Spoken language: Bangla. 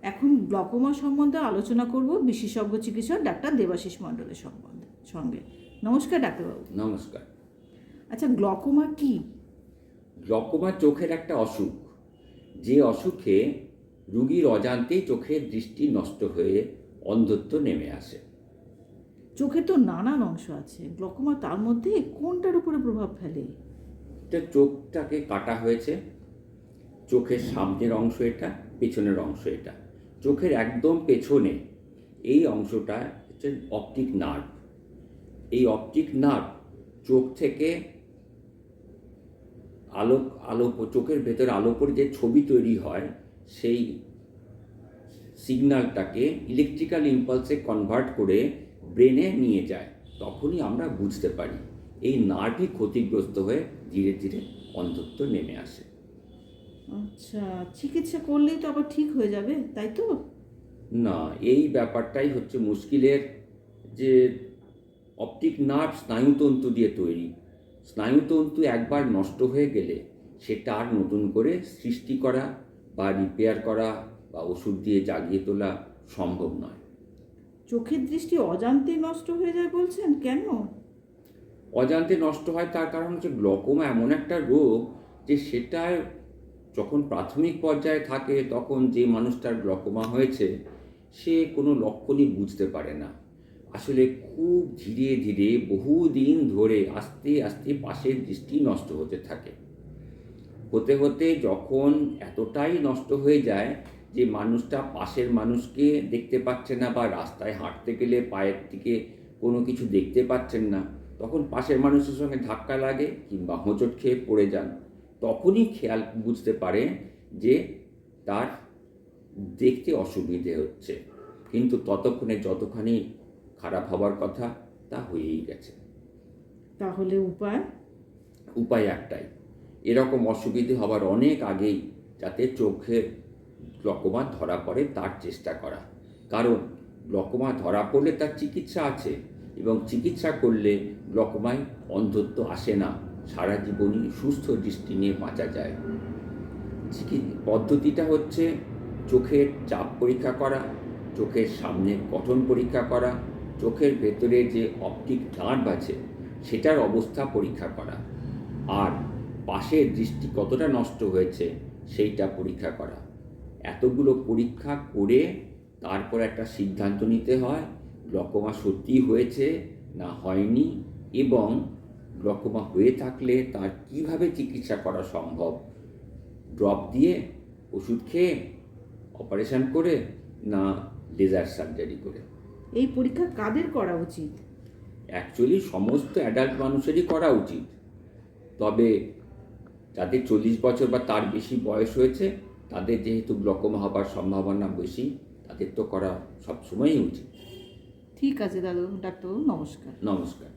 এখন গ্লকোমা সম্বন্ধে আলোচনা করব বিশেষজ্ঞ চিকিৎসক ডাক্তার দেবাশিস মণ্ডলের সঙ্গে। নমস্কার ডাক্তারবাবু। নমস্কার। আচ্ছা, গ্লকোমা কি? গ্লকোমা চোখের একটা অসুখ, যে অসুখে রোগীর অজান্তেই চোখের দৃষ্টি নষ্ট হয়ে অন্ধত্ব নেমে আসে। চোখের তো নানান অংশ আছে, গ্লকোমা তার মধ্যে কোনটার উপরে প্রভাব ফেলে? এটা চোখটাকে কাটা হয়েছে, চোখের সামনের অংশ এটা, পেছনের অংশ এটা। চোখের একদম পেছনে এই অংশটা হচ্ছে অপটিক নার্ভ। এই অপটিক নার্ভ চোখ থেকে আলো চোখের ভেতরে আলো পড়ে যে ছবি তৈরি হয়, সেই সিগন্যালটাকে ইলেকট্রিক্যাল ইম্পালসে কনভার্ট করে ব্রেনে নিয়ে যায়। তখনই আমরা বুঝতে পারি। এই নার্ভই ক্ষতিগ্রস্ত হয়ে ধীরে ধীরে অন্ধত্ব নেমে আসে। আচ্ছা, চিকিৎসা করলেই তো আবার ঠিক হয়ে যাবে, তাই তো? না, এই ব্যাপারটাই হচ্ছে মুশকিলের। যে অপটিক নার্ভ স্নায়ুতন্তু দিয়ে তৈরি। স্নায়ুতন্তু একবার নষ্ট হয়ে গেলে সেটা আর নতুন করে সৃষ্টি করা বা রিপেয়ার করা বা ওষুধ দিয়ে জাগিয়ে তোলা সম্ভব নয়। চোখের দৃষ্টি অজান্তে নষ্ট হয়ে যায় বলছেন, কেন? অজান্তে নষ্ট হয় তার কারণ হচ্ছে গ্লকোমা এমন একটা রোগ যে সেটা যখন প্রাথমিক পর্যায়ে থাকে তখন যে মানুষটার গ্লকোমা হয়েছে সে কোনো লক্ষণই বুঝতে পারে না। আসলে খুব ধীরে ধীরে বহুদিন ধরে আস্তে আস্তে পাশের দৃষ্টি নষ্ট হতে থাকে। হতে হতে যখন এতটাই নষ্ট হয়ে যায় যে মানুষটা পাশের মানুষকে দেখতে পাচ্ছে না বা রাস্তায় হাঁটতে গেলে পায়ের দিকে কোনো কিছু দেখতে পাচ্ছেন না, তখন পাশের মানুষের সঙ্গে ধাক্কা লাগে কিংবা হোঁচট খেয়ে পড়ে যান, তখনই বুঝতে পারে যে তার দেখতে অসুবিধে হচ্ছে। কিন্তু ততক্ষণে যতখানি খারাপ হবার কথা তা হয়েই গেছে। তাহলে উপায় একটাই, এরকম অসুবিধে হবার অনেক আগেই যাতে চোখের গ্লকোমা ধরা পড়ে তার চেষ্টা করা। কারণ গ্লকোমা ধরা পড়লে তার চিকিৎসা আছে, এবং চিকিৎসা করলে গ্লকোমায় অন্ধত্ব আসে না, সারা জীবনই সুস্থ দৃষ্টি নিয়ে বাঁচা যায়। পদ্ধতিটা হচ্ছে চোখের চাপ পরীক্ষা করা, চোখের সামনে গঠন পরীক্ষা করা, চোখের ভেতরে যে অপটিক নার্ভ আছে সেটার অবস্থা পরীক্ষা করা, আর পাশের দৃষ্টি কতটা নষ্ট হয়েছে সেইটা পরীক্ষা করা। এতগুলো পরীক্ষা করে তারপর একটা সিদ্ধান্ত নিতে হয় গ্লকোমা সত্যিই হয়েছে না হয়নি, এবং গ্লকোমা হয়ে থাকলে তার কিভাবে চিকিৎসা করা সম্ভব। ড্রপ দিয়ে, ওষুধ খেয়ে, অপারেশন করে, না লেজার সার্জারি করে। এই পরীক্ষা কাদের করা উচিত? অ্যাকচুয়ালি সমস্ত অ্যাডাল্ট মানুষেরই করা উচিত, তবে যাদের 40 বছর বা তার বেশি বয়স হয়েছে তাদের যেহেতু গ্লকোমা হবার সম্ভাবনা বেশি, তাদের তো করা সবসময়ই উচিত। ঠিক আছে দাদু, ডাক্তারবাবু, নমস্কার। নমস্কার।